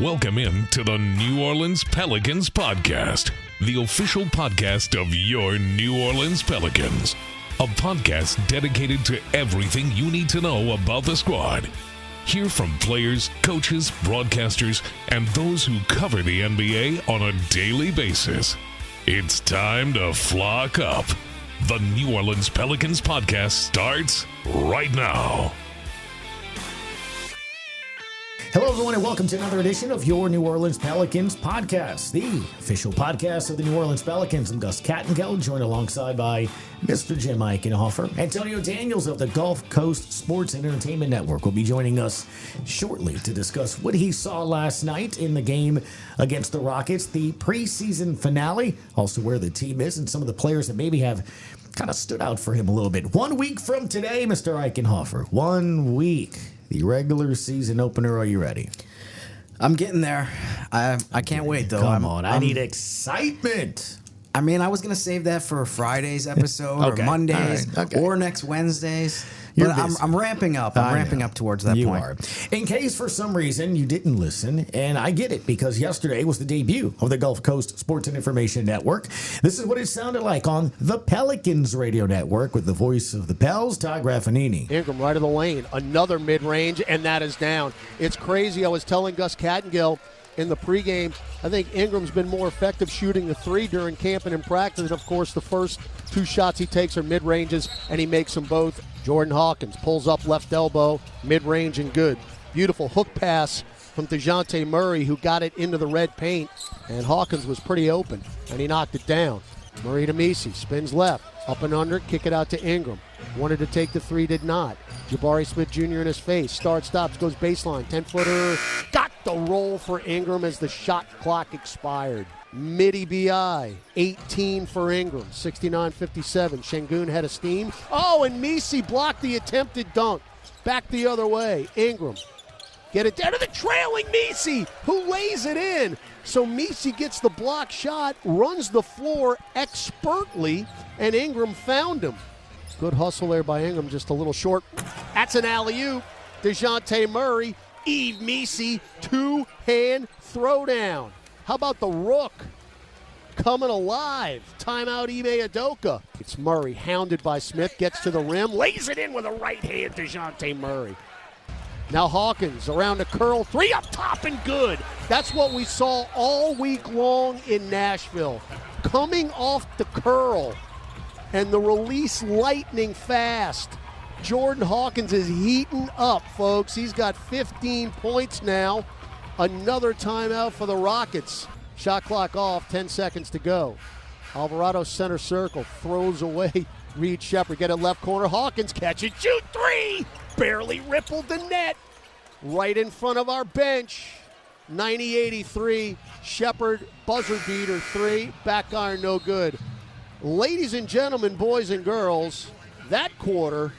Welcome in to the New Orleans Pelicans Podcast, the official podcast of your New Orleans Pelicans. A podcast dedicated to everything you need to know about the squad. Hear from players, coaches, broadcasters, and those who cover the NBA on a daily basis. It's time to flock up. The New Orleans Pelicans Podcast starts right now. Hello, everyone, and welcome to another edition of your New Orleans Pelicans Podcast, the official podcast of the New Orleans Pelicans. I'm Gus Kattengell, joined alongside by Mr. Jim Eichenhofer. Antonio Daniels of the Gulf Coast Sports and Entertainment Network will be joining us shortly to discuss what he saw last night in the game against the Rockets, the preseason finale, also where the team is, and some of the players that maybe have kind of stood out for him a little bit. 1 week from today, Mr. Eichenhofer. 1 week. The regular season opener. Are you ready? I'm getting there. I can't wait, though. Come on. I need excitement. I mean, I was going to save that for Friday's episode or Mondays or next Wednesdays. But I'm ramping up. I'm ramping up towards that point. You are. In case for some reason you didn't listen, and I get it because yesterday was the debut of the Gulf Coast Sports and Information Network. This is what it sounded like on the Pelicans Radio Network with the voice of the Pels, Ty Graffanini. Ingram right of the lane. Another mid-range, and that is down. It's crazy. I was telling Gus Kattengell in the pregame, I think Ingram's been more effective shooting the three during camp and in practice. And, of course, the first two shots he takes are mid-ranges, and he makes them both. Jordan Hawkins pulls up left elbow, mid-range and good. Beautiful hook pass from DeJounte Murray, who got it into the red paint, and Hawkins was pretty open, and he knocked it down. Murray to Messi, spins left, up and under, kick it out to Ingram. Wanted to take the three, did not. Jabari Smith Jr. in his face, stops, goes baseline, 10-footer, got the roll for Ingram as the shot clock expired. Midi B.I., 18 for Ingram, 69-57. Şengün had a steam. Oh, and Messi blocked the attempted dunk. Back the other way. Ingram, get it down to the trailing Messi, who lays it in. So Messi gets the block shot, runs the floor expertly, and Ingram found him. Good hustle there by Ingram, just a little short. That's an alley-oop. DeJounte Murray, Yves Messi, two-hand throwdown. How about the Rook coming alive? Timeout Ime Udoka. It's Murray, hounded by Smith, gets to the rim, lays it in with a right hand, DeJounte Murray. Now Hawkins around the curl, three up top and good. That's what we saw all week long in Nashville. Coming off the curl and the release lightning fast. Jordan Hawkins is heating up, folks. He's got 15 points now. Another timeout for the Rockets. Shot clock off, 10 seconds to go. Alvarado center circle, throws away Reed Sheppard. Get it left corner. Hawkins catch it, shoot three. Barely rippled the net. Right in front of our bench. 90-83. Sheppard buzzer beater three. Back iron no good. Ladies and gentlemen, boys and girls, that quarter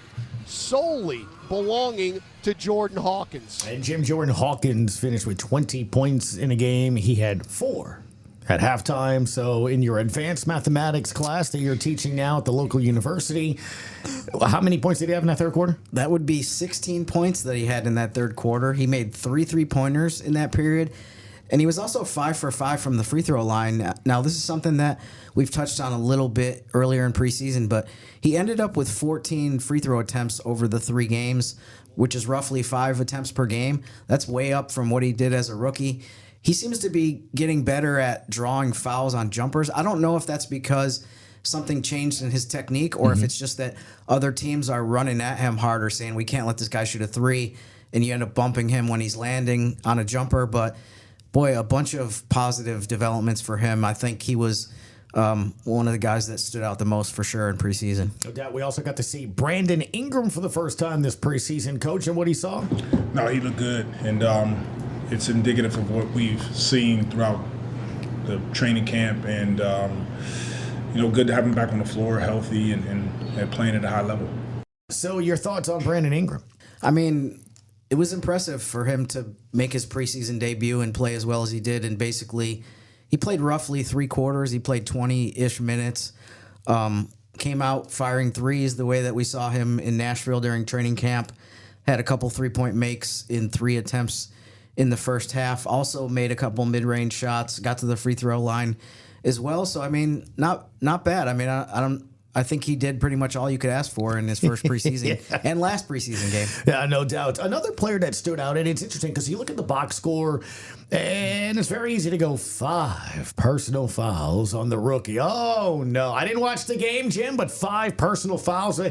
solely belonging to Jordan Hawkins. And Jordan Hawkins finished with 20 points in a game. He had 4 at halftime. So in your advanced mathematics class that you're teaching now at the local university, how many points did he have in that third quarter? That would be 16 points that he had in that third quarter. He made 3 3-pointers in that period. And he was also 5 for 5 from the free throw line. Now, this is something that we've touched on a little bit earlier in preseason, but he ended up with 14 free throw attempts over the 3 games, which is roughly 5 attempts per game. That's way up from what he did as a rookie. He seems to be getting better at drawing fouls on jumpers. I don't know if that's because something changed in his technique or if it's just that other teams are running at him harder, saying we can't let this guy shoot a 3, and you end up bumping him when he's landing on a jumper. But boy, a bunch of positive developments for him. I think he was one of the guys that stood out the most for sure in preseason. No doubt. We also got to see Brandon Ingram for the first time this preseason. Coach, and what he saw? No, he looked good, and it's indicative of what we've seen throughout the training camp, and good to have him back on the floor, healthy, and playing at a high level. So your thoughts on Brandon Ingram? I mean, it was impressive for him to make his preseason debut and play as well as he did. And basically, he played roughly 3 quarters. He played 20-ish minutes. Came out firing threes the way that we saw him in Nashville during training camp. Had a couple 3-point makes in 3 attempts in the first half. Also made a couple mid-range shots, got to the free throw line as well. So I mean, not bad. I mean, I think he did pretty much all you could ask for in his first preseason and last preseason game. Yeah, no doubt. Another player that stood out, and it's interesting because you look at the box score, and it's very easy to go 5 personal fouls on the rookie. Oh, no. I didn't watch the game, Jim, but 5 personal fouls.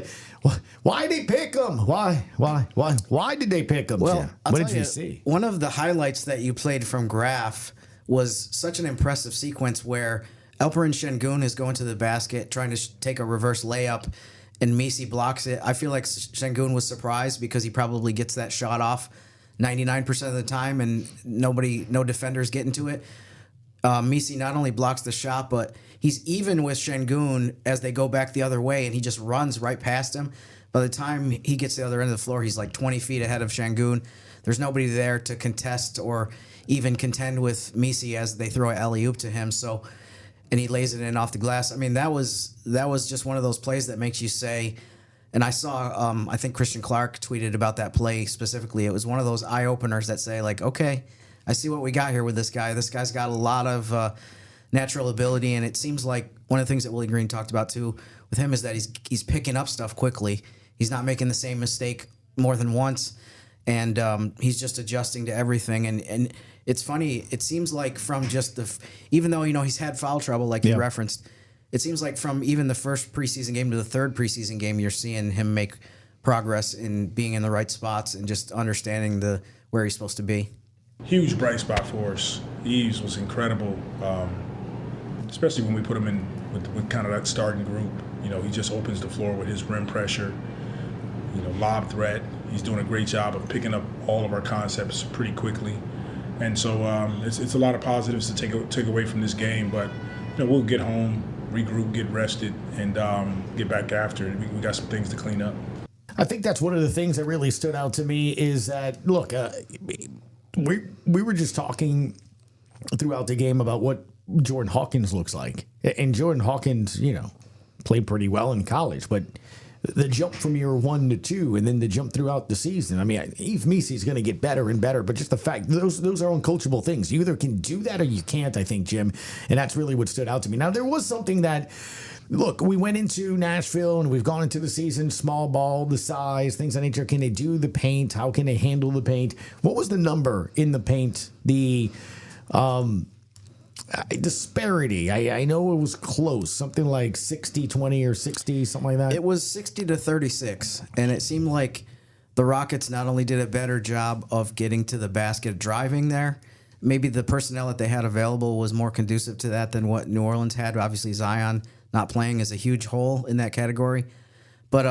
Why did they pick him? Why did they pick him, Well, Jim? I'll What tell did you you, see? one of the highlights that you played from Graph was such an impressive sequence where Alperen Şengün is going to the basket, trying to take a reverse layup, and Messi blocks it. I feel like Şengün was surprised because he probably gets that shot off 99% of the time, and no defenders get into it. Messi not only blocks the shot, but he's even with Şengün as they go back the other way, and he just runs right past him. By the time he gets to the other end of the floor, he's like 20 feet ahead of Şengün. There's nobody there to contest or even contend with Messi as they throw an alley-oop to him. So, and he lays it in off the glass. I mean, that was just one of those plays that makes you say, and I saw, I think Christian Clark tweeted about that play specifically. It was one of those eye-openers that say, like, okay, I see what we got here with this guy. This guy's got a lot of natural ability, and it seems like one of the things that Willie Green talked about, too, with him is that he's picking up stuff quickly. He's not making the same mistake more than once, and he's just adjusting to everything. And it's funny. It seems like from just even though, he's had foul trouble, like you referenced, it seems like from even the first preseason game to the third preseason game, you're seeing him make progress in being in the right spots and just understanding where he's supposed to be. Huge bright spot for us. Eves was incredible, especially when we put him in with kind of that starting group. He just opens the floor with his rim pressure, lob threat. He's doing a great job of picking up all of our concepts pretty quickly. And so it's a lot of positives to take away from this game. But we'll get home, regroup, get rested, and get back after it. We got some things to clean up. I think that's one of the things that really stood out to me is that, look, we were just talking throughout the game about what Jordan Hawkins looks like. And Jordan Hawkins, played pretty well in college, but the jump from year 1 to 2 and then the jump throughout the season. I mean, Yves Messi's going to get better and better, but just the fact, those are uncoachable things. You either can do that or you can't, I think, Jim. And that's really what stood out to me. Now, there was something that, look, we went into Nashville and we've gone into the season, small ball, the size, things of that nature. Can they do the paint? How can they handle the paint? What was the number in the paint? The disparity. I know it was close, something like 60-20 or 60, something like that. It was 60-36, and it seemed like the Rockets not only did a better job of getting to the basket, driving there, maybe the personnel that they had available was more conducive to that than what New Orleans had. Obviously, Zion not playing is a huge hole in that category. But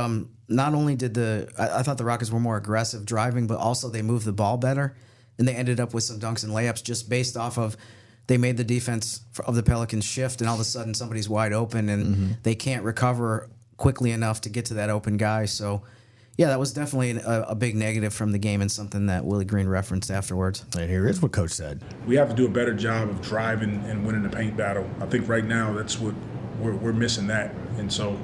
not only did I thought the Rockets were more aggressive driving, but also they moved the ball better, and they ended up with some dunks and layups just based off of they made the defense of the Pelicans shift, and all of a sudden somebody's wide open, and they can't recover quickly enough to get to that open guy. So, yeah, that was definitely a big negative from the game and something that Willie Green referenced afterwards. And here is what Coach said. We have to do a better job of driving and winning the paint battle. I think right now that's what we're missing that. And so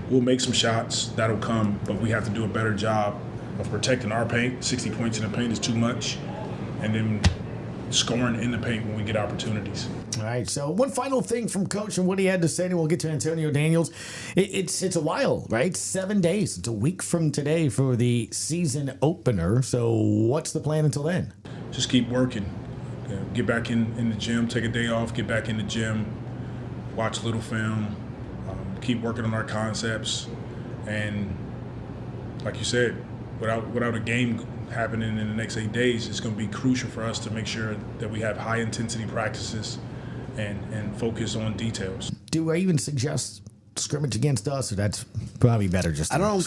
we'll make some shots, that'll come, but we have to do a better job of protecting our paint. 60 points in the paint is too much. And then scoring in the paint when we get opportunities. All right, so one final thing from Coach and what he had to say, and we'll get to Antonio Daniels. It's a while, right? 7 days. It's a week from today for the season opener. So what's the plan until then? Just keep working. Get back in the gym, take a day off, get back in the gym, watch little film, keep working on our concepts. And like you said, without a game happening in the next 8 days, it's going to be crucial for us to make sure that we have high intensity practices and focus on details. Do I even suggest scrimmage against us, or that's probably better just I don't know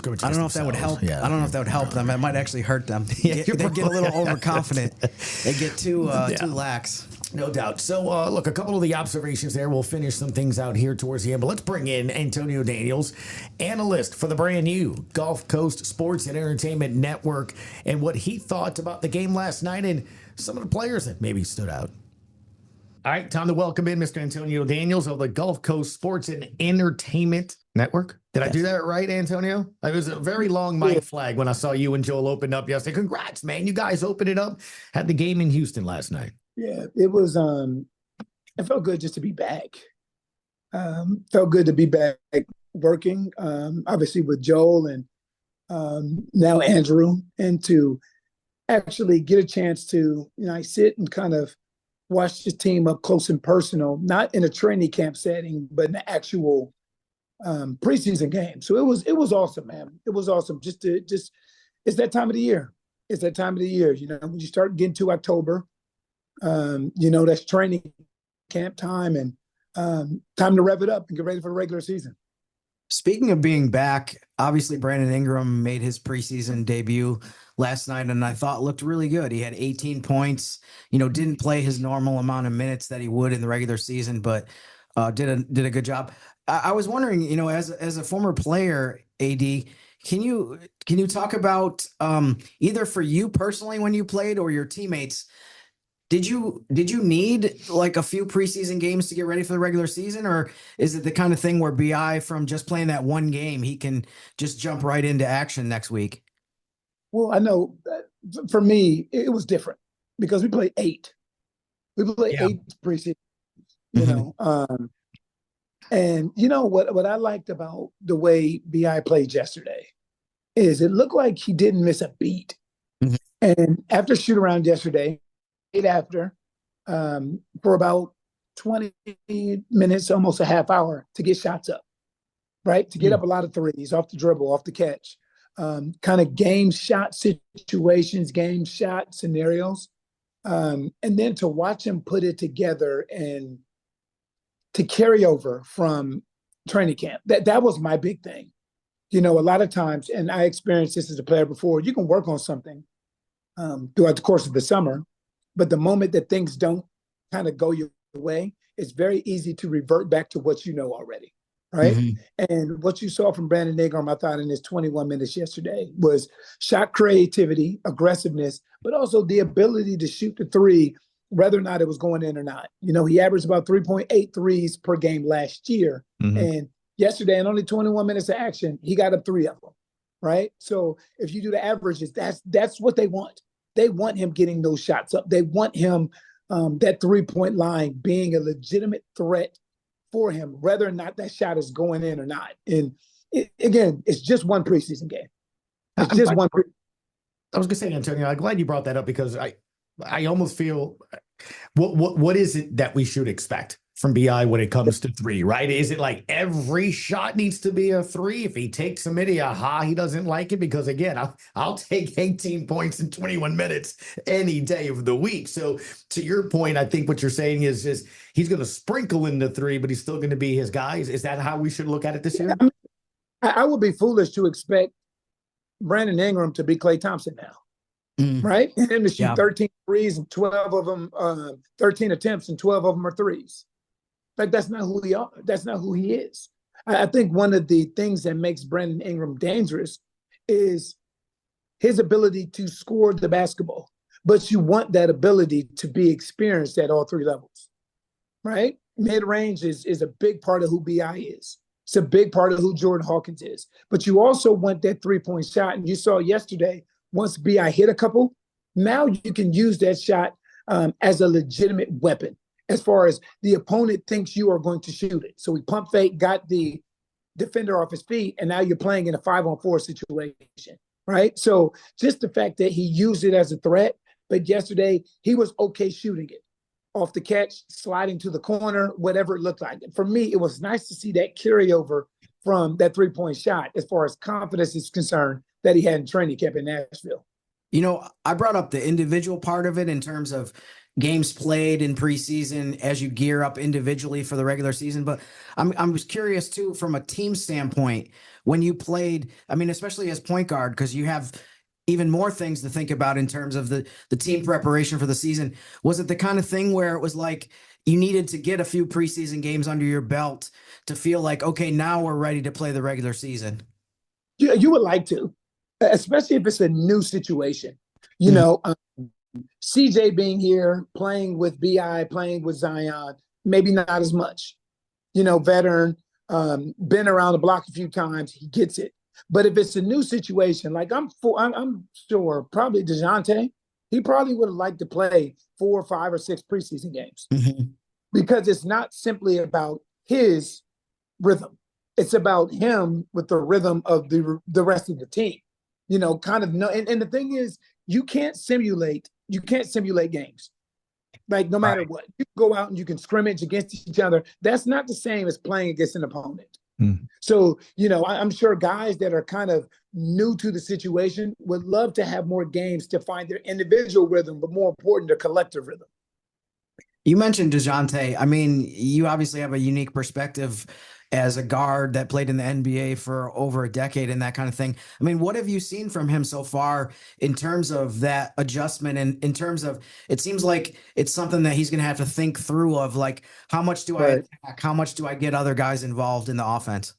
if that would help. Yeah. I don't know if that would help them. It might actually hurt them. They get a little overconfident. They get too lax. No doubt. So, look, a couple of the observations there. We'll finish some things out here towards the end, but let's bring in Antonio Daniels, analyst for the brand new Gulf Coast Sports and Entertainment Network, and what he thought about the game last night and some of the players that maybe stood out. All right, time to welcome in Mr. Antonio Daniels of the Gulf Coast Sports and Entertainment Network. Did I do that right, Antonio? It was a very long mic flag when I saw you and Joel opened up yesterday. Congrats, man. You guys opened it up. Had the game in Houston last night. Yeah, it was it felt good just to be back. Felt good to be back working, obviously with Joel and now Andrew, and to actually get a chance to, sit and kind of watch the team up close and personal, not in a training camp setting, but in the actual preseason game. So it was awesome, man. It was awesome. It's that time of the year. It's that time of the year. When you start getting to October, that's training camp time and time to rev it up and get ready for the regular season. Speaking of being back, obviously Brandon Ingram made his preseason debut last night, and I thought looked really good. He had 18 points, didn't play his normal amount of minutes that he would in the regular season, but did a good job. I was wondering, as a former player, AD, can you talk about either for you personally when you played or your teammates? Did you need like a few preseason games to get ready for the regular season, or is it the kind of thing where BI from just playing that one game, he can just jump right into action next week? Well, I know for me, it was different because we played 8. We played 8 preseason, and what I liked about the way BI played yesterday is it looked like he didn't miss a beat. Mm-hmm. And after shoot around yesterday, after for about 20 minutes, almost a half hour to get shots up, right? To get up a lot of threes off the dribble, off the catch, kind of game shot situations, game shot scenarios. And then to watch him put it together and to carry over from training camp. That was my big thing. A lot of times, and I experienced this as a player before, you can work on something throughout the course of the summer, but the moment that things don't kind of go your way, it's very easy to revert back to what you know already, right? Mm-hmm. And what you saw from Brandon Ingram, I thought in his 21 minutes yesterday, was shot creativity, aggressiveness, but also the ability to shoot the three, whether or not it was going in or not. He averaged about 3.8 threes per game last year. Mm-hmm. And yesterday, in only 21 minutes of action, he got up 3 of them, right? So if you do the averages, that's what they want. They want him getting those shots up. They want him, that 3-point line being a legitimate threat for him, whether or not that shot is going in or not. And again, it's just one preseason game. It's just one. I was going to say, Antonio, I'm glad you brought that up because I almost feel what is it that we should expect from BI when it comes to 3, right? Is it like every shot needs to be a 3? If he takes a midi, he doesn't like it? Because again, I'll take 18 points in 21 minutes any day of the week. So to your point, I think what you're saying is he's going to sprinkle in the 3, but he's still going to be his guy. Is that how we should look at it this year? I would be foolish to expect Brandon Ingram to be Klay Thompson now, right? And him to shoot 13 threes and 12 of them, 13 attempts and 12 of them are threes. Like, that's not who we are. That's not who he is. I think one of the things that makes Brandon Ingram dangerous is his ability to score the basketball. But you want that ability to be experienced at all 3 levels, right? Mid-range is a big part of who BI is. It's a big part of who Jordan Hawkins is. But you also want that 3-point shot. And you saw yesterday, once BI hit a couple, now you can use that shot as a legitimate weapon. As far as the opponent thinks you are going to shoot it. So he pump fake, got the defender off his feet, and now you're playing in a 5-on-4 situation, right? So just the fact that he used it as a threat, but yesterday he was okay shooting it off the catch, sliding to the corner, whatever it looked like. And for me, it was nice to see that carryover from that 3-point shot as far as confidence is concerned that he had in training camp in Nashville. I brought up the individual part of it in terms of games played in preseason as you gear up individually for the regular season. But I'm curious too, from a team standpoint, when you played, especially as point guard, because you have even more things to think about in terms of the team preparation for the season. Was it the kind of thing where it was like you needed to get a few preseason games under your belt to feel like, okay, now we're ready to play the regular season? Yeah, you would like to, especially if it's a new situation. CJ being here, playing with BI, playing with Zion, maybe not as much. Veteran, been around the block a few times, he gets it. But if it's a new situation, like I'm sure probably DeJounte, he probably would have liked to play 4 or 5 or 6 preseason games because it's not simply about his rhythm. It's about him with the rhythm of the rest of the team. And the thing is, you can't simulate games. Like no matter what, you can go out and you can scrimmage against each other. That's not the same as playing against an opponent. So, I'm sure guys that are kind of new to the situation would love to have more games to find their individual rhythm, but more important, their collective rhythm. You mentioned DeJounte. I mean, you obviously have a unique perspective as a guard that played in the NBA for over a decade and that kind of thing. I mean, what have you seen from him so far in terms of that adjustment and in terms of, it seems like it's something that he's going to have to think through of like, how much do I attack? How much do I get other guys involved in the offense?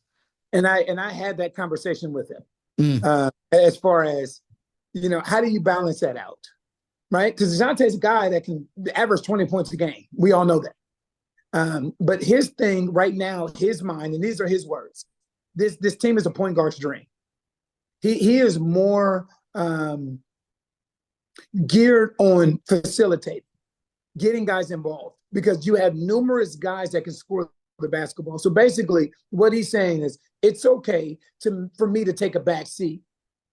And I had that conversation with him as far as, how do you balance that out? Right? Because DeJounte's a guy that can average 20 points a game. We all know that. But his thing right now, his mind, and these are his words, this team is a point guard's dream. He is more geared on facilitating, getting guys involved, because you have numerous guys that can score the basketball. So basically what he's saying is it's okay for me to take a back seat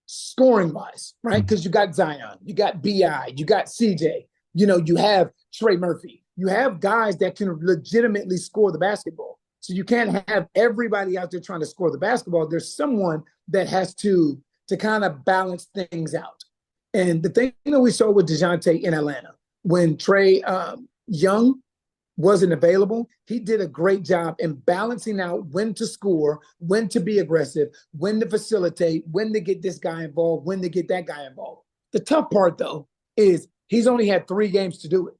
scoring wise, right? Because you got Zion, you got BI, you got CJ, you have Trey Murphy. You have guys that can legitimately score the basketball. So you can't have everybody out there trying to score the basketball. There's someone that has to kind of balance things out. And the thing that we saw with DeJounte in Atlanta, when Trey Young wasn't available, he did a great job in balancing out when to score, when to be aggressive, when to facilitate, when to get this guy involved, when to get that guy involved. The tough part, though, is he's only had 3 games to do it.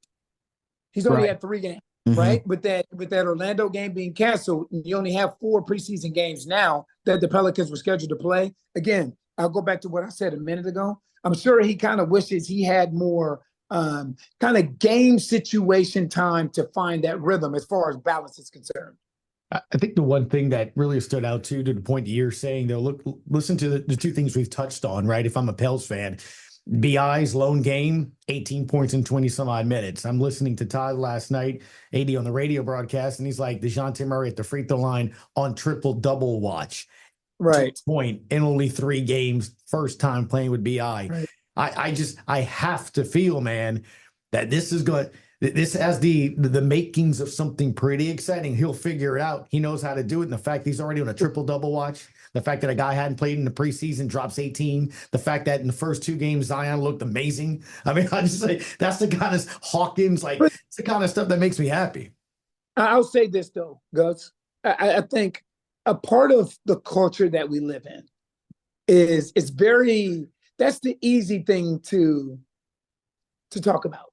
He's only had 3 games, right? With that Orlando game being canceled, you only have 4 preseason games now that the Pelicans were scheduled to play. Again, I'll go back to what I said a minute ago. I'm sure he kind of wishes he had more kind of game situation time to find that rhythm as far as balance is concerned. I think the one thing that really stood out to the point you're saying, though, listen to the 2 things we've touched on, right? If I'm a Pels fan, BI's lone game, 18 points in 20 some odd minutes. I'm listening to Todd last night, AD on the radio broadcast, and he's like, DeJounte Murray at the free throw line on triple-double watch. Right. Point in only 3 games, first time playing with BI. Right. I have to feel, man, that this has the makings of something pretty exciting. He'll figure it out. He knows how to do it. And the fact he's already on a triple-double watch, the fact that a guy hadn't played in the preseason drops 18, the fact that in the first 2 games, Zion looked amazing. I mean, I just say that's the kind of Hawkins, it's the kind of stuff that makes me happy. I'll say this, though, Gus. I think a part of the culture that we live in is that's the easy thing to talk about.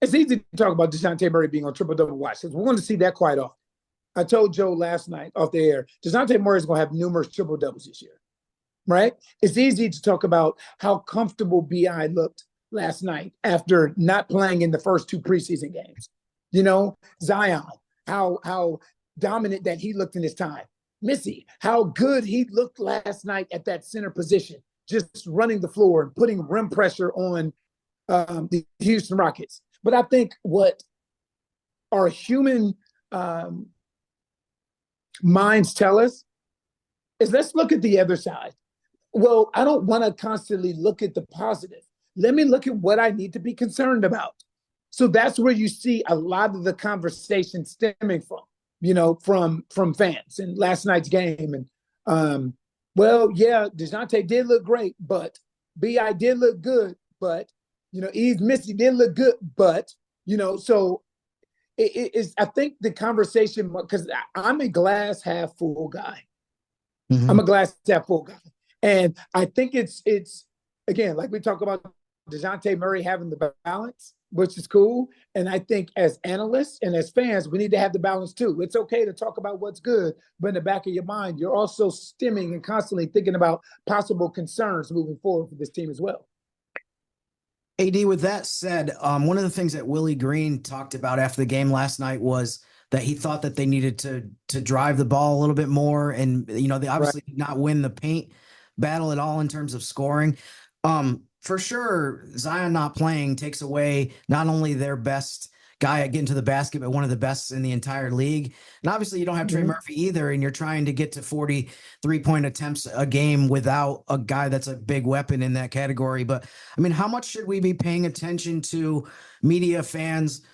It's easy to talk about DeJounte Murray being on triple-double watch, because we're going to see that quite often. I told Joe last night off the air, DeJounte Murray is going to have numerous triple-doubles this year, right? It's easy to talk about how comfortable BI looked last night after not playing in the first 2 preseason games. Zion, how dominant that he looked in his time. Missy, how good he looked last night at that center position, just running the floor and putting rim pressure on the Houston Rockets. But I think what our human minds tell us is, let's look at the other side. Well, I don't want to constantly look at the positive. Let me look at what I need to be concerned about. So that's where you see a lot of the conversation stemming from fans in last night's game. And DeJounte did look great, but BI did look good, but Eve Missy did look good, but so it is. I think the conversation, because I'm a glass half full guy. I'm a glass half full guy, and I think it's again, like we talk about DeJounte Murray having the balance, which is cool. And I think as analysts and as fans, we need to have the balance too. It's okay to talk about what's good, but in the back of your mind, you're also stemming and constantly thinking about possible concerns moving forward for this team as well. AD, with that said, one of the things that Willie Green talked about after the game last night was that he thought that they needed to drive the ball a little bit more. And, they obviously did not win the paint battle at all in terms of scoring. For sure, Zion not playing takes away not only their best guy at getting to the basket, but one of the best in the entire league. And obviously you don't have Trey Murphy either, and you're trying to get to 43-point attempts a game without a guy that's a big weapon in that category. But I mean, how much should we be paying attention to media, fans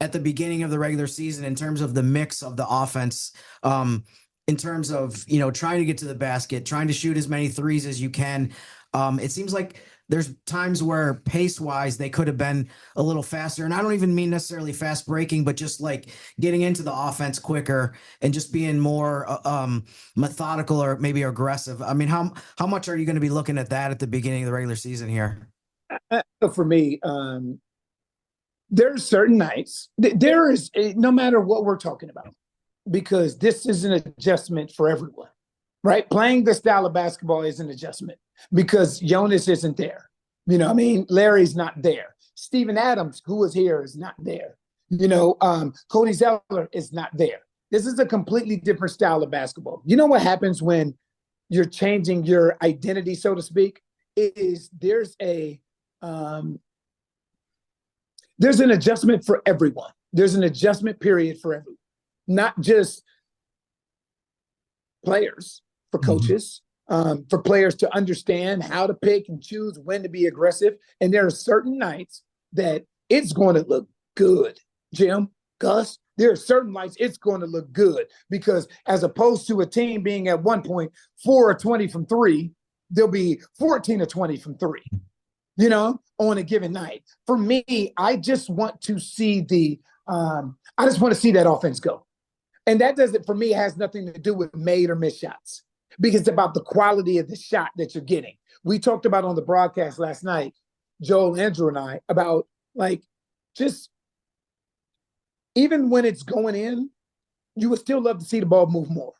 at the beginning of the regular season in terms of the mix of the offense, in terms of, trying to get to the basket, trying to shoot as many threes as you can? It seems like there's times where pace-wise they could have been a little faster. And I don't even mean necessarily fast breaking, but just like getting into the offense quicker and just being more methodical or maybe aggressive. I mean, how much are you going to be looking at that at the beginning of the regular season here? For me, there are certain nights. There is, no matter what we're talking about, because this is an adjustment for everyone, right? Playing this style of basketball is an adjustment because Jonas isn't there. Larry's not there. Steven Adams, who was here, is not there. Cody Zeller is not there. This is a completely different style of basketball. You know what happens when you're changing your identity, so to speak, is there's an adjustment for everyone. There's an adjustment period for everyone, not just players, for coaches, for players to understand how to pick and choose when to be aggressive. And there are certain nights that it's going to look good, Jim, Gus. There are certain nights it's going to look good because as opposed to a team being at one point 4 or 20 from three, there'll be 14 or 20 from three, on a given night. For me, I just want to see that offense go. And that doesn't, for me, has nothing to do with made or missed shots because it's about the quality of the shot that you're getting. We talked about on the broadcast last night, Joel, Andrew, and I, about just even when it's going in, you would still love to see the ball move more,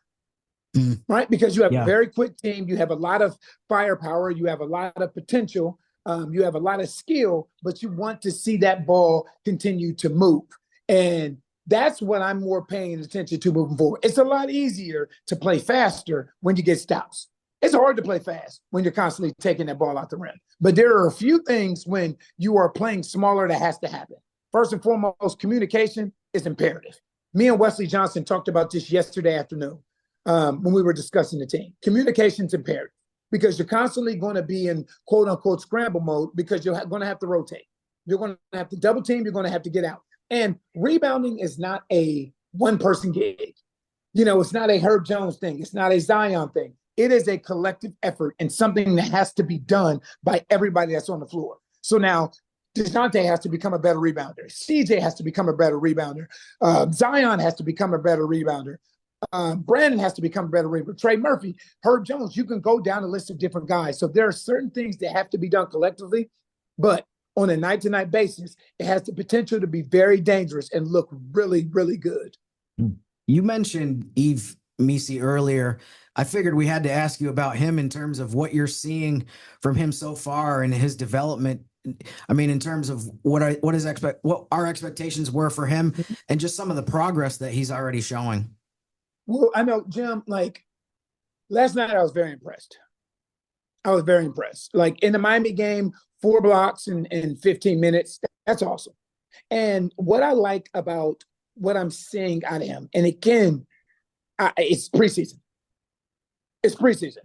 right? Because you have a very quick team. You have a lot of firepower. You have a lot of potential. You have a lot of skill, but you want to see that ball continue to move. And that's what I'm more paying attention to moving forward. It's a lot easier to play faster when you get stops. It's hard to play fast when you're constantly taking that ball out the rim. But there are a few things when you are playing smaller that has to happen. First and foremost, communication is imperative. Me and Wesley Johnson talked about this yesterday afternoon when we were discussing the team. Communication's imperative because you're constantly going to be in quote-unquote scramble mode because you're going to have to rotate. You're going to have to double team. You're going to have to get out. And rebounding is not a one-person gig. It's not a Herb Jones thing. It's not a Zion thing. It is a collective effort and something that has to be done by everybody that's on the floor. So now DeJounte has to become a better rebounder. CJ has to become a better rebounder. Zion has to become a better rebounder. Brandon has to become a better rebounder. Trey Murphy, Herb Jones, you can go down a list of different guys. So there are certain things that have to be done collectively, but on a night-to-night basis, it has the potential to be very dangerous and look really, really good. You mentioned Yves Missi earlier. I figured we had to ask you about him in terms of what you're seeing from him so far and his development. I mean, in terms of what our expectations were for him and just some of the progress that he's already showing. Well, I know, Jim, last night I was very impressed. In the Miami game, 4 blocks in 15 minutes, that's awesome. And what I like about what I'm seeing out of him, and again, it's preseason.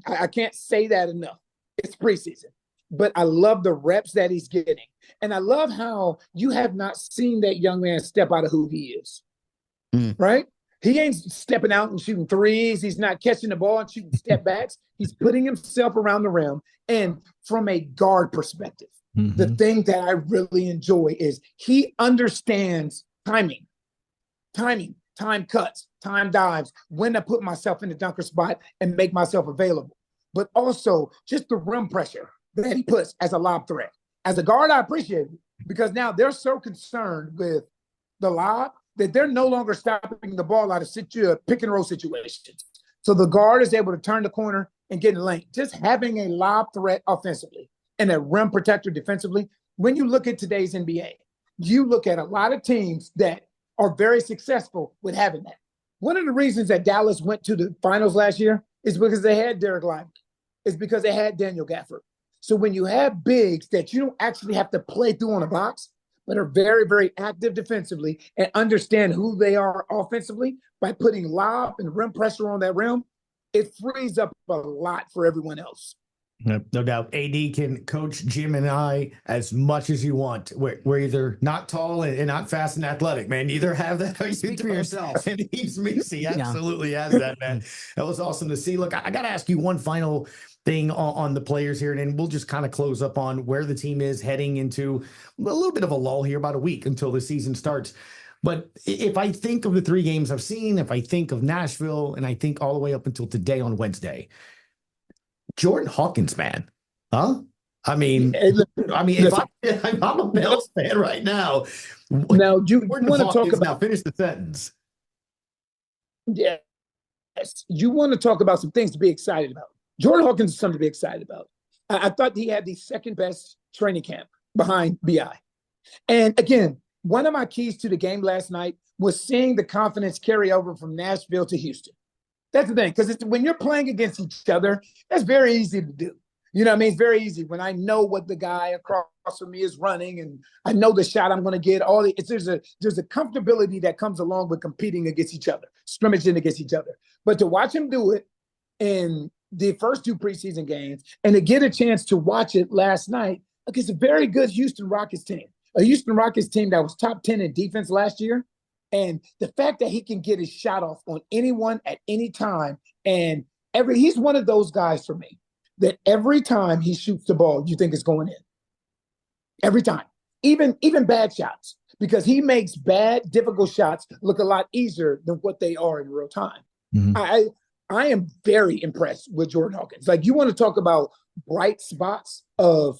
I can't say that enough. It's preseason. But I love the reps that he's getting. And I love how you have not seen that young man step out of who he is, right? He ain't stepping out and shooting threes. He's not catching the ball and shooting step backs. He's putting himself around the rim. And from a guard perspective, the thing that I really enjoy is he understands timing, time cuts, time dives, when to put myself in the dunker spot and make myself available. But also just the rim pressure that he puts as a lob threat. As a guard, I appreciate it because now they're so concerned with the lob that they're no longer stopping the ball out of pick and roll situations. So the guard is able to turn the corner and get in the lane. Just having a lob threat offensively and a rim protector defensively. When you look at today's NBA, you look at a lot of teams that are very successful with having that. One of the reasons that Dallas went to the finals last year is because they had Derek Lively. It's because they had Daniel Gafford. So when you have bigs that you don't actually have to play through on a box, but are very, very active defensively and understand who they are offensively by putting lob and rim pressure on that rim, it frees up a lot for everyone else. No doubt. AD can coach Jim and I as much as you want. We're either not tall and not fast and athletic, man. You either have that or you Speak for yourself. And he absolutely has that, man. That was awesome to see. Look, I got to ask you one final thing on the players here, and then we'll just kind of close up on where the team is heading into a little bit of a lull here, about a week until the season starts. But if I think of the 3 games I've seen, if I think of Nashville, and I think all the way up until today on Wednesday, Jordan Hawkins, man, huh? I mean, if I'm a Bills fan right now. Now, you want to talk about? Now, finish the sentence. Yes, you want to talk about some things to be excited about. Jordan Hawkins is something to be excited about. I thought he had the second best training camp behind BI. And again, one of my keys to the game last night was seeing the confidence carry over from Nashville to Houston. That's the thing, because when you're playing against each other, that's very easy to do. You know what I mean? It's very easy when I know what the guy across from me is running and I know the shot I'm going to get. There's a comfortability that comes along with competing against each other, scrimmaging against each other. But to watch him do it in the first 2 preseason games and to get a chance to watch it last night against a very good Houston Rockets team, a Houston Rockets team that was top 10 in defense last year. And the fact that he can get his shot off on anyone at any time, and he's one of those guys for me that every time he shoots the ball, you think it's going in. Every time, even bad shots, because he makes bad, difficult shots look a lot easier than what they are in real time. Mm-hmm. I am very impressed with Jordan Hawkins. Like, you want to talk about bright spots of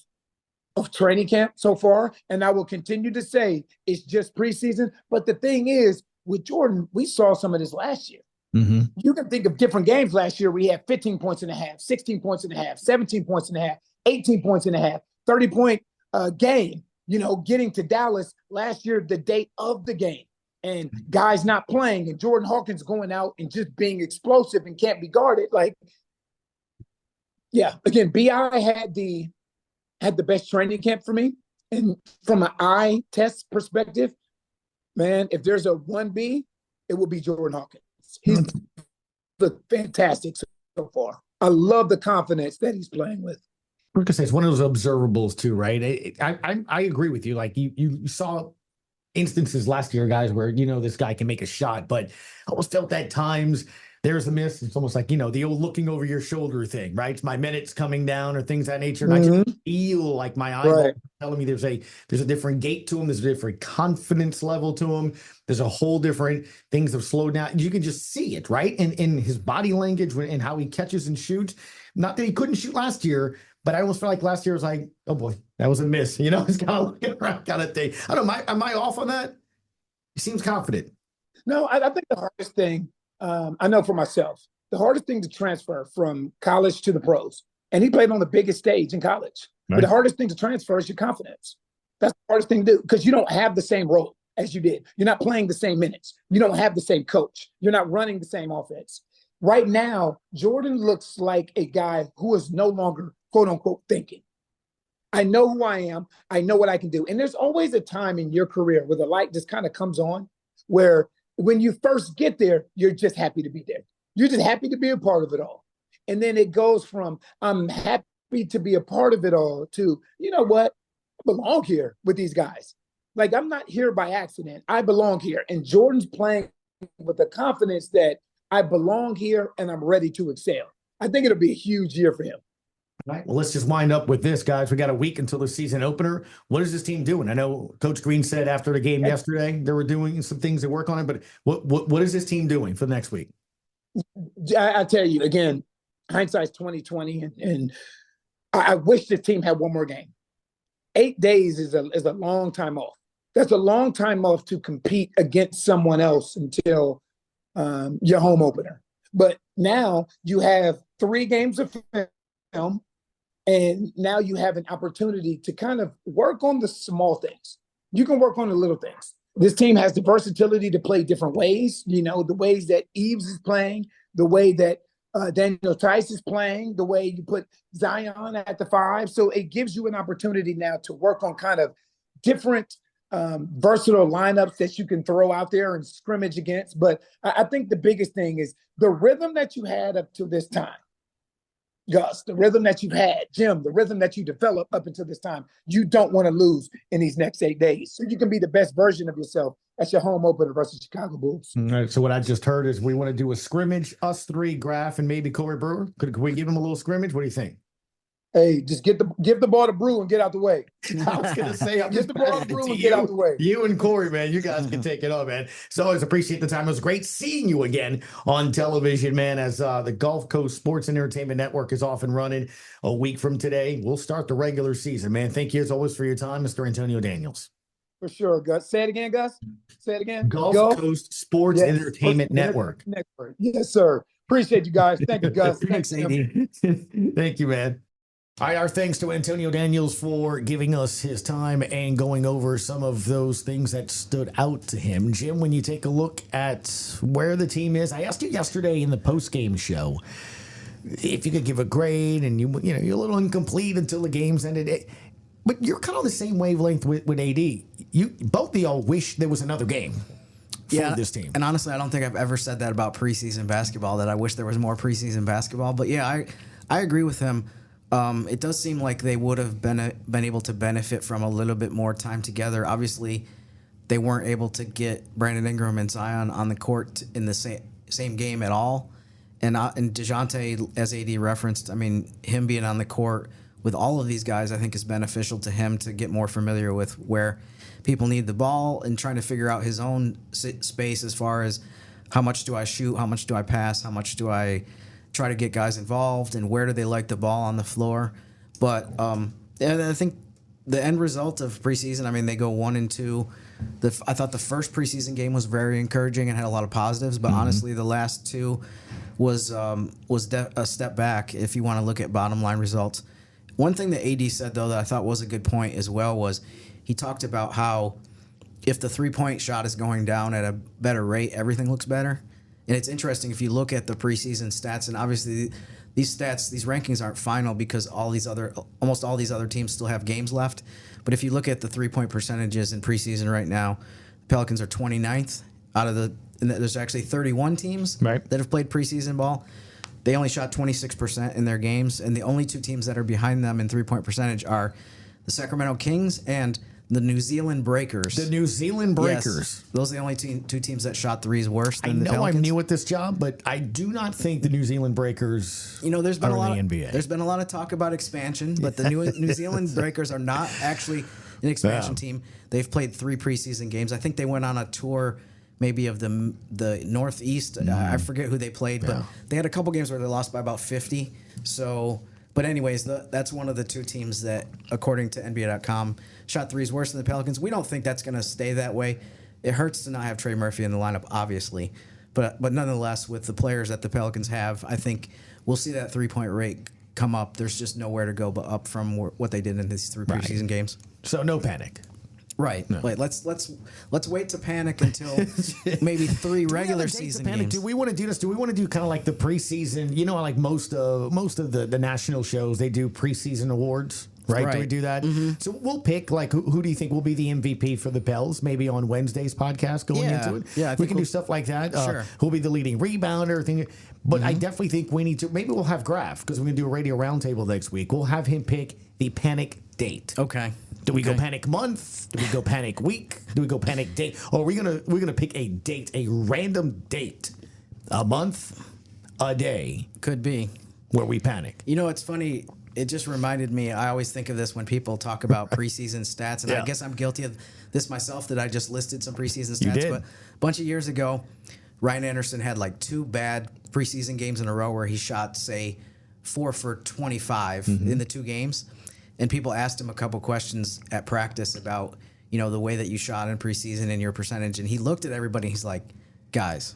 training camp so far, and I will continue to say it's just preseason. But the thing is, with Jordan, we saw some of this last year. Mm-hmm. You can think of different games last year. We had 15 points and a half, 16 points and a half, 17 points and a half, 18 points and a half, 30-point game, getting to Dallas last year, the date of the game, and guys not playing, and Jordan Hawkins going out and just being explosive and can't be guarded. Like, yeah, again, BI had the best training camp for me. And from an eye test perspective, man, if there's a 1B, it will be Jordan Hawkins. He's looked fantastic so far. I love the confidence that he's playing with. I was going to say, it's one of those observables too, right? I agree with you. Like, you saw instances last year, guys, where, this guy can make a shot, but I almost felt at times there's a miss. It's almost like, the old looking over your shoulder thing, right? It's my minutes coming down or things of that nature. And I can feel like my eyeball telling me there's a different gait to him. There's a different confidence level to him. There's a whole different things have slowed down. You can just see it, right? In his body language and how he catches and shoots. Not that he couldn't shoot last year, but I almost felt like last year was like, oh boy, that was a miss. It's kind of looking around kind of thing. I don't know. Am I off on that? He seems confident. No, I think the hardest thing, I know for myself, the hardest thing to transfer from college to the pros, and he played on the biggest stage in college, right. But the hardest thing to transfer is your confidence. That's the hardest thing to do, because you don't have the same role as you did. You're not playing the same minutes. You don't have the same coach. You're not running the same offense. Right now, Jordan looks like a guy who is no longer, quote unquote, thinking. I know who I am. I know what I can do. And there's always a time in your career where the light just kind of comes on, where when you first get there, you're just happy to be there. You're just happy to be a part of it all. And then it goes from, I'm happy to be a part of it all, to, you know what? I belong here with these guys. Like, I'm not here by accident. I belong here. And Jordan's playing with the confidence that I belong here and I'm ready to excel. I think it'll be a huge year for him. All right. Well, let's just wind up with this, guys. We got a week until the season opener. What is this team doing? I know Coach Green said after the game yesterday they were doing some things to work on it, but what is this team doing for the next week? I tell you, again, hindsight's 20/20, and I wish this team had one more game. 8 days is a long time off. That's a long time off to compete against someone else until your home opener. But now you have 3 games of film, and now you have an opportunity to kind of work on the small things. You can work on the little things. This team has the versatility to play different ways. You know, the ways that Eves is playing, the way that Daniel Tice is playing, the way you put Zion at the 5. So it gives you an opportunity now to work on kind of different versatile lineups that you can throw out there and scrimmage against. But I think the biggest thing is the rhythm that you had up to this time, Gus, the rhythm that you've had, Jim, the rhythm that you developed up until this time, you don't want to lose in these next 8 days. So you can be the best version of yourself at your home opener versus Chicago Bulls. All right, so what I just heard is we want to do a scrimmage, us three, Graf, and maybe Corey Brewer. Could we give him a little scrimmage? What do you think? Hey, just give the ball to Brew and get out the way. I was going to say, I'm Get just the ball to Brew and get out the way. You and Corey, man, you guys can take it on, man. So always appreciate the time. It was great seeing you again on television, man, as the Gulf Coast Sports and Entertainment Network is off and running a week from today. We'll start the regular season, man. Thank you as always for your time, Mr. Antonio Daniels. For sure, Gus. Say it again, Gus. Say it again. Gulf Coast Sports and Entertainment Network. Yes, sir. Appreciate you guys. Thank you, Gus. Thanks, AD. Thank you, man. All right, our thanks to Antonio Daniels for giving us his time and going over some of those things that stood out to him. Jim, when you take a look at where the team is, I asked you yesterday in the postgame show if you could give a grade, and you're a little incomplete until the game's ended. But you're kind of on the same wavelength with AD. Both of y'all wish there was another game for this team. And honestly, I don't think I've ever said that about preseason basketball, that I wish there was more preseason basketball. But yeah, I agree with him. It does seem like they would have been able to benefit from a little bit more time together. Obviously, they weren't able to get Brandon Ingram and Zion on the court in the same game at all. And DeJounte, as AD referenced, I mean, him being on the court with all of these guys, I think is beneficial to him to get more familiar with where people need the ball and trying to figure out his own space as far as how much do I shoot, how much do I pass, how much do I try to get guys involved, and where do they like the ball on the floor. But I think the end result of preseason, I mean, they go 1-2. I thought the first preseason game was very encouraging and had a lot of positives, but honestly, the last two was a step back if you want to look at bottom line results. One thing that AD said, though, that I thought was a good point as well was he talked about how if the three-point shot is going down at a better rate, everything looks better. And it's interesting if you look at the preseason stats, and obviously these rankings aren't final because almost all these other teams still have games left. But if you look at the three-point percentages in preseason right now, Pelicans are 29th and there's actually 31 teams that have played preseason ball. They only shot 26% in their games, and the only two teams that are behind them in three-point percentage are the Sacramento Kings and the New Zealand Breakers. The New Zealand Breakers. Yes, those are the only two teams that shot threes worse than the Pelicans. I know I'm new at this job, but I do not think the New Zealand Breakers there's been are in the NBA. There's been a lot of talk about expansion, but the New Zealand Breakers are not actually an expansion team. They've played 3 preseason games. I think they went on a tour maybe of the Northeast. I forget who they played, but they had a couple games where they lost by about 50. So, but anyways, that's one of the two teams that, according to NBA.com, shot threes worse than the Pelicans. We don't think that's going to stay that way. It hurts to not have Trey Murphy in the lineup, obviously. But nonetheless, with the players that the Pelicans have, I think we'll see that three-point rate come up. There's just nowhere to go but up from what they did in these 3 preseason games. So no panic. Right. No. Wait, let's wait to panic until maybe 3 regular season games. Do we want to do this? Do we want to do kind of like the preseason? Like most of the national shows, they do preseason awards. Right? Do we do that? Mm-hmm. So we'll pick, who do you think will be the MVP for the Pels? Maybe on Wednesday's podcast going into it. Yeah, we can do stuff like that. Sure. Who'll be the leading rebounder? But I definitely think we need to. Maybe we'll have Graf because we're going to do a radio roundtable next week. We'll have him pick the panic date. Okay. Do we go panic month? Do we go panic week? Do we go panic date? Or we're gonna pick a date, a random date, a month, a day. Could be where we panic. It's funny. It just reminded me. I always think of this when people talk about preseason stats, and I guess I'm guilty of this myself. That I just listed some preseason stats, but a bunch of years ago, Ryan Anderson had 2 bad preseason games in a row where he shot, say, 4 for 25 in the 2 games. And people asked him a couple questions at practice about, the way that you shot in preseason and your percentage. And he looked at everybody and he's like, guys,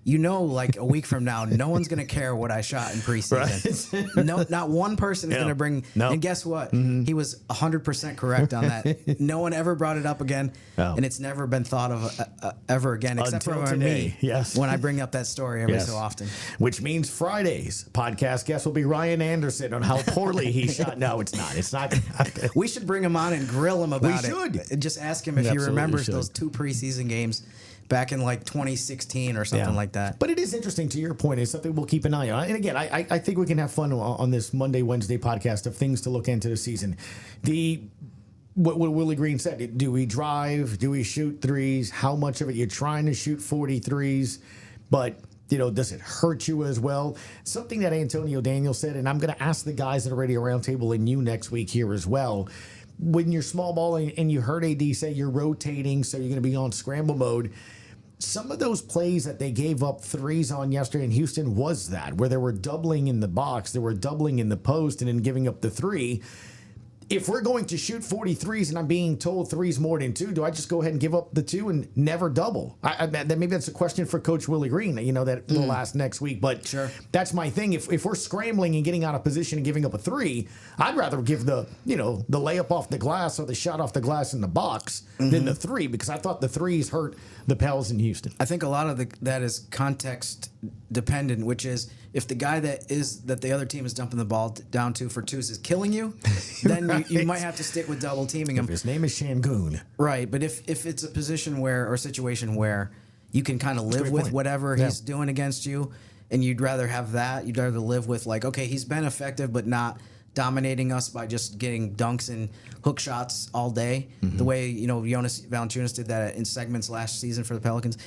like a week from now, no one's going to care what I shot in preseason. Right. No, not one person is going to bring. No. And guess what? He was 100% correct on that. No one ever brought it up again, and it's never been thought of ever again, except Until for today. me. Yes. When I bring up that story every so often. Which means Friday's podcast guest will be Ryan Anderson on how poorly he shot. No, it's not. It's not. We should bring him on and grill him about it. We should. And just ask him if he remembers those 2 preseason games back in like 2016 or something like that. But it is interesting, to your point. It's something we'll keep an eye on. And again, I think we can have fun on this Monday, Wednesday podcast of things to look into the season. What Willie Green said, do we drive? Do we shoot threes? How much of it? You're trying to shoot 43s, but does it hurt you as well? Something that Antonio Daniels said, and I'm going to ask the guys at the Radio Roundtable and you next week here as well. When you're small balling and you heard AD say you're rotating, so you're going to be on scramble mode, some of those plays that they gave up threes on yesterday in Houston was that, where they were doubling in the box, they were doubling in the post and then giving up the 3. If we're going to shoot 43s and I'm being told 3's more than 2, do I just go ahead and give up the 2 and never double? Maybe that's a question for Coach Willie Green, that will ask next week. But that's my thing. If we're scrambling and getting out of position and giving up a 3, I'd rather give the layup off the glass or the shot off the glass in the box than the 3, because I thought the 3s hurt the Pels in Houston. I think a lot of that is context dependent, which is if the guy that the other team is dumping the ball down to for 2s is killing you, then you might have to stick with double teaming him. His name is Shangoon. Right, but if it's a position or situation where you can kind of live with whatever he's doing against you, and you'd rather have that, you'd rather live with like, okay, he's been effective but not dominating us by just getting dunks and hook shots all day, the way Jonas Valanciunas did that in segments last season for the Pelicans,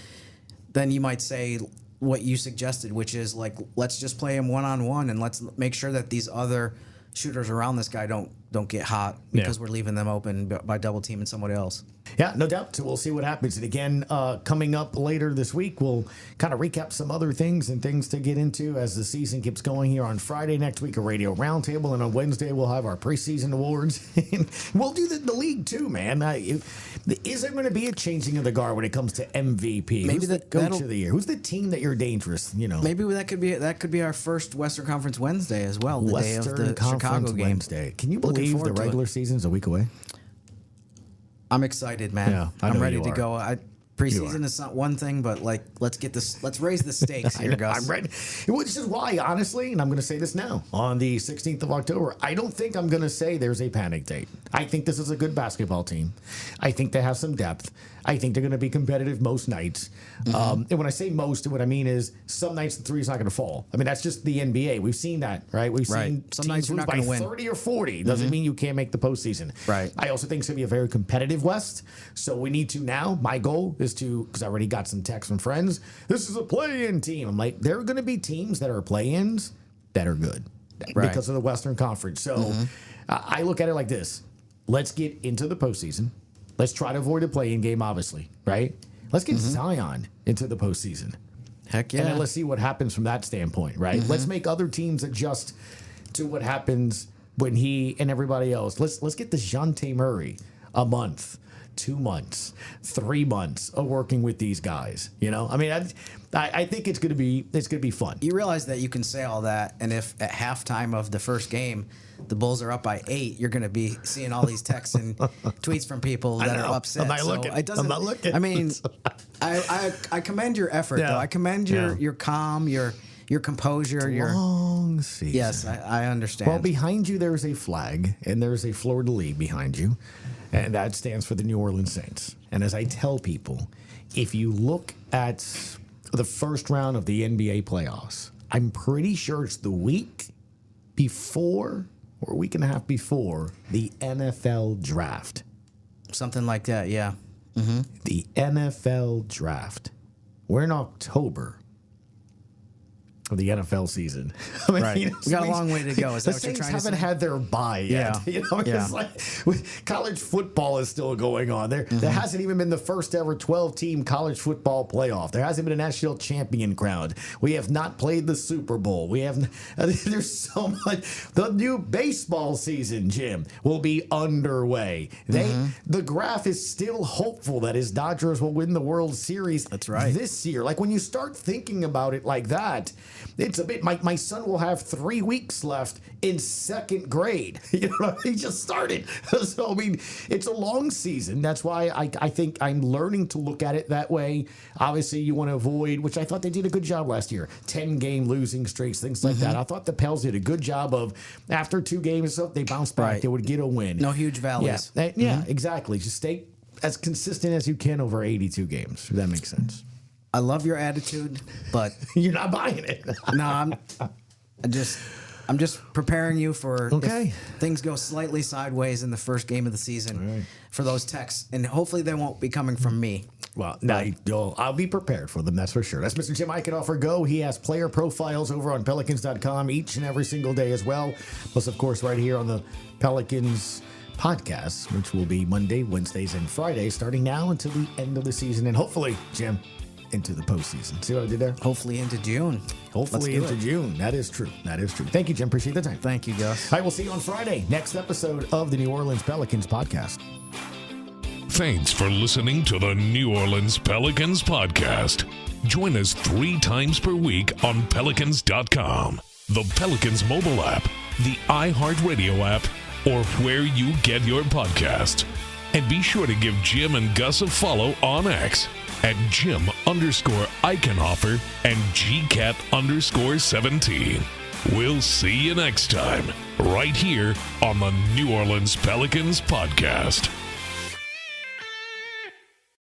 then you might say what you suggested, which is like, let's just play him one-on-one and let's make sure that these other shooters around this guy don't get hot because we're leaving them open by double teaming somebody else. Yeah, no doubt. So we'll see what happens. And again, coming up later this week, we'll kind of recap some other things and things to get into as the season keeps going here on Friday next week, a Radio Roundtable. And on Wednesday, we'll have our preseason awards. We'll do the league too, man. Is there going to be a changing of the guard when it comes to MVP? Maybe Who's the coach of the year? Who's the team that you're dangerous? Maybe that could be our first Western Conference Wednesday as well. The day of the Chicago game. Wednesday. Can you believe the regular season's a week away? I'm excited, man. Yeah, I'm ready to go. Preseason is not one thing, but like let's raise the stakes here, Gus. I'm ready. Which is why, honestly, and I'm going to say this now, on the 16th of October, I don't think I'm going to say there's a panic date. I think this is a good basketball team. I think they have some depth. I think they're going to be competitive most nights. And when I say most, what I mean is some nights the 3's not going to fall. I mean, that's just the NBA. We've seen that, right? We've seen some nights you're not by going to win 30 or 40. Doesn't mean you can't make the postseason. Right. I also think it's going to be a very competitive West. So we need to now, my goal is to, because I already got some texts from friends, this is a play-in team. I'm like, there are going to be teams that are play-ins that are good because of the Western Conference. So I look at it like this. Let's get into the postseason. Let's try to avoid a play-in game, obviously, right? Let's get Zion into the postseason. Heck yeah. And then let's see what happens from that standpoint, right? Let's make other teams adjust to what happens when he and everybody else. Let's get DeJounte Murray a month, 2 months, 3 months of working with these guys. I mean, I think it's gonna be fun. You realize that you can say all that, and if at halftime of the first game the Bulls are up by 8, you're going to be seeing all these texts and tweets from people that are upset. I'm not looking. I mean, I commend your effort, though. I commend your calm, your composure, long season. Yes, I understand. Well, behind you there's a flag, and there's a fleur-de-lis behind you, and that stands for the New Orleans Saints. And as I tell people, if you look at the first round of the NBA playoffs, I'm pretty sure it's the week before or a week and a half before the NFL draft. Something like that, yeah. The NFL draft. We're in October. for the NFL season. I mean, Right. We got a long way to go. Is that the what you're Saints trying to haven't say? had their bye yet. Yeah. It's like college football is still going on. There hasn't even been the first ever 12-team college football playoff. There hasn't been a national champion crowned. We have not played the Super Bowl. We have. There's so much. The new baseball season, Jim, will be underway. The graph is still hopeful that his Dodgers will win the World Series. That's right. This year, like when you start thinking about it like that, it's a bit. My son will have 3 weeks left in second grade. He just started. So I mean, it's a long season. That's why I think I'm learning to look at it that way. Obviously, you want to avoid, which I thought they did a good job last year. 10-game losing streaks, things like that. I thought the Pels did a good job of after 2 games, so they bounced back. Right. They would get a win. No huge valleys. Yeah, exactly. Just stay as consistent as you can over 82 games. If that makes sense. I love your attitude, but You're not buying it. no, I'm just preparing you for Okay. if things go slightly sideways in the first game of the season for those texts, and hopefully they won't be coming from me. Well, I'll be prepared for them, that's for sure. That's Mr. Jim Eichenhofer. Go. He has player profiles over on Pelicans.com each and every single day as well. Plus, of course, right here on the Pelicans Podcast, which will be Monday, Wednesdays, and Fridays, starting now until the end of the season. And hopefully, Jim, into the postseason. See what I did there? Hopefully into June. Hopefully into June. That is true. That is true. Thank you, Jim. Appreciate the time. Thank you, Gus. I will see you on Friday. Next episode of the New Orleans Pelicans Podcast. Thanks for listening to the New Orleans Pelicans Podcast. Join us 3 times per week on Pelicans.com, the Pelicans mobile app, the iHeartRadio app, or where you get your podcasts. And be sure to give Jim and Gus a follow on X at Jim_Eichenhofer and GCat_17. We'll see you next time, right here on the New Orleans Pelicans Podcast.